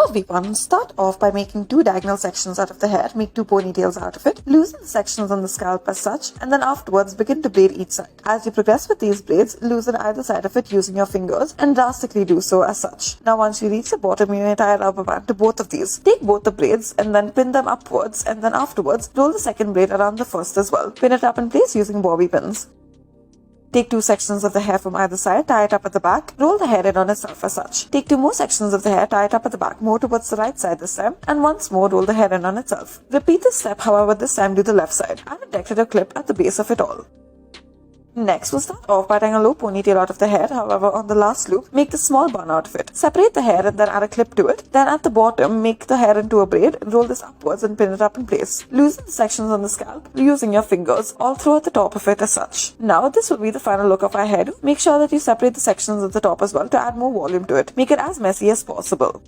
bobby bun, start off by making 2 diagonal sections out of the hair, make 2 ponytails out of it, loosen the sections on the scalp as such, and then afterwards begin to braid each side. As you progress with these braids, loosen either side of it using your fingers and drastically do so as such. Now once you reach the bottom, you may tie a rubber band to both of these. Take both the braids and then pin them upwards, and then afterwards roll the second braid around the first as well. Pin it up in place using bobby pins. Take 2 sections of the hair from either side, tie it up at the back, roll the hair in on itself as such. Take 2 more sections of the hair, tie it up at the back, more towards the right side this time, and once more roll the hair in on itself. Repeat this step, however this time do the left side. Add a decorative clip at the base of it all. Next, we'll start off by tying a low ponytail out of the hair, however on the last loop, make a small bun out of it. Separate the hair and then add a clip to it. Then at the bottom, make the hair into a braid, roll this upwards and pin it up in place. Loosen the sections on the scalp using your fingers all through at the top of it as such. Now this will be the final look of our hairdo. Make sure that you separate the sections at the top as well to add more volume to it. Make it as messy as possible.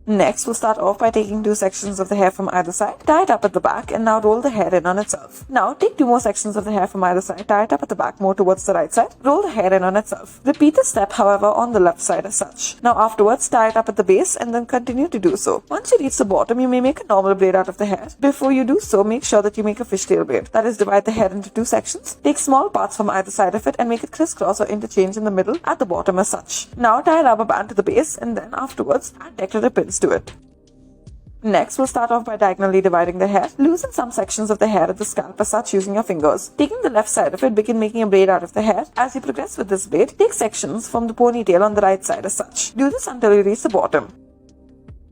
Next, we'll start off by taking 2 sections of the hair from either side, tie it up at the back, and now roll the hair in on itself. Now, take 2 more sections of the hair from either side, tie it up at the back more towards the right side, roll the hair in on itself. Repeat this step, however, on the left side as such. Now, afterwards, tie it up at the base and then continue to do so. Once you reach the bottom, you may make a normal braid out of the hair. Before you do so, make sure that you make a fishtail braid. That is, divide the hair into 2 sections, take small parts from either side of it and make it crisscross or interchange in the middle at the bottom as such. Now, tie a rubber band to the base and then afterwards, add decorative pins to it. Next, we'll start off by diagonally dividing the hair. Loosen some sections of the hair at the scalp as such using your fingers. Taking the left side of it, begin making a braid out of the hair. As you progress with this braid, take sections from the ponytail on the right side as such. Do this until you reach the bottom.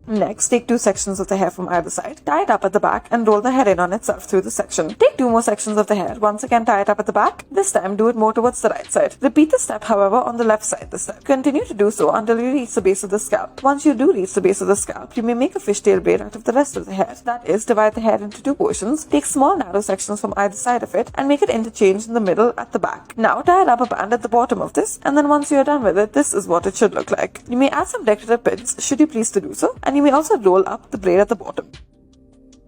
Next, take 2 sections of the hair from either side, tie it up at the back and roll the hair in on itself through the section. Take 2 more sections of the hair, once again tie it up at the back. This time, do it more towards the right side. Repeat the step, however, on the left side this time. Continue to do so until you reach the base of the scalp. Once you do reach the base of the scalp, you may make a fishtail braid out of the rest of the hair. That is, divide the hair into 2 portions, take small narrow sections from either side of it and make it interchange in the middle at the back. Now, tie a rubber band at the bottom of this, and then once you are done with it, this is what it should look like. You may add some decorative pins, should you please to do so, and you may also roll up the braid at the bottom.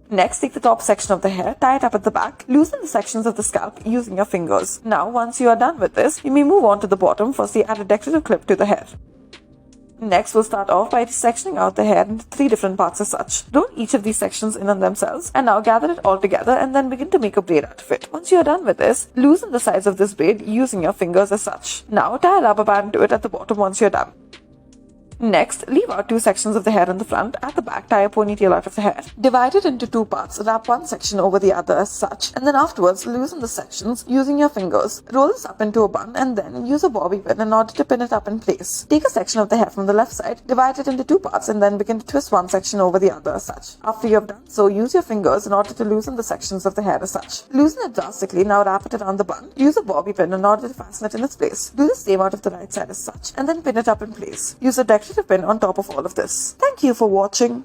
Next, take the top section of the hair, tie it up at the back, loosen the sections of the scalp using your fingers. Now, once you are done with this, you may move on to the bottom. Firstly, add a decorative clip to the hair. Next, we'll start off by sectioning out the hair into 3 different parts as such. Roll each of these sections in on themselves, and now gather it all together and then begin to make a braid out of it. Once you are done with this, loosen the sides of this braid using your fingers as such. Now, tie a rubber band to it at the bottom once you're done. Next, leave out 2 sections of the hair in the front. At the back, tie a ponytail out of the hair. Divide it into 2 parts. Wrap one section over the other as such, and then afterwards loosen the sections using your fingers. Roll this up into a bun and then use a bobby pin in order to pin it up in place. Take a section of the hair from the left side, divide it into 2 parts, and then begin to twist one section over the other as such. After you have done so, use your fingers in order to loosen the sections of the hair as such. Loosen it drastically. Now wrap it around the bun. Use a bobby pin in order to fasten it in its place. Do the same out of the right side as such, and then pin it up in place. Use a decorative pin on top of all of this. Thank you for watching.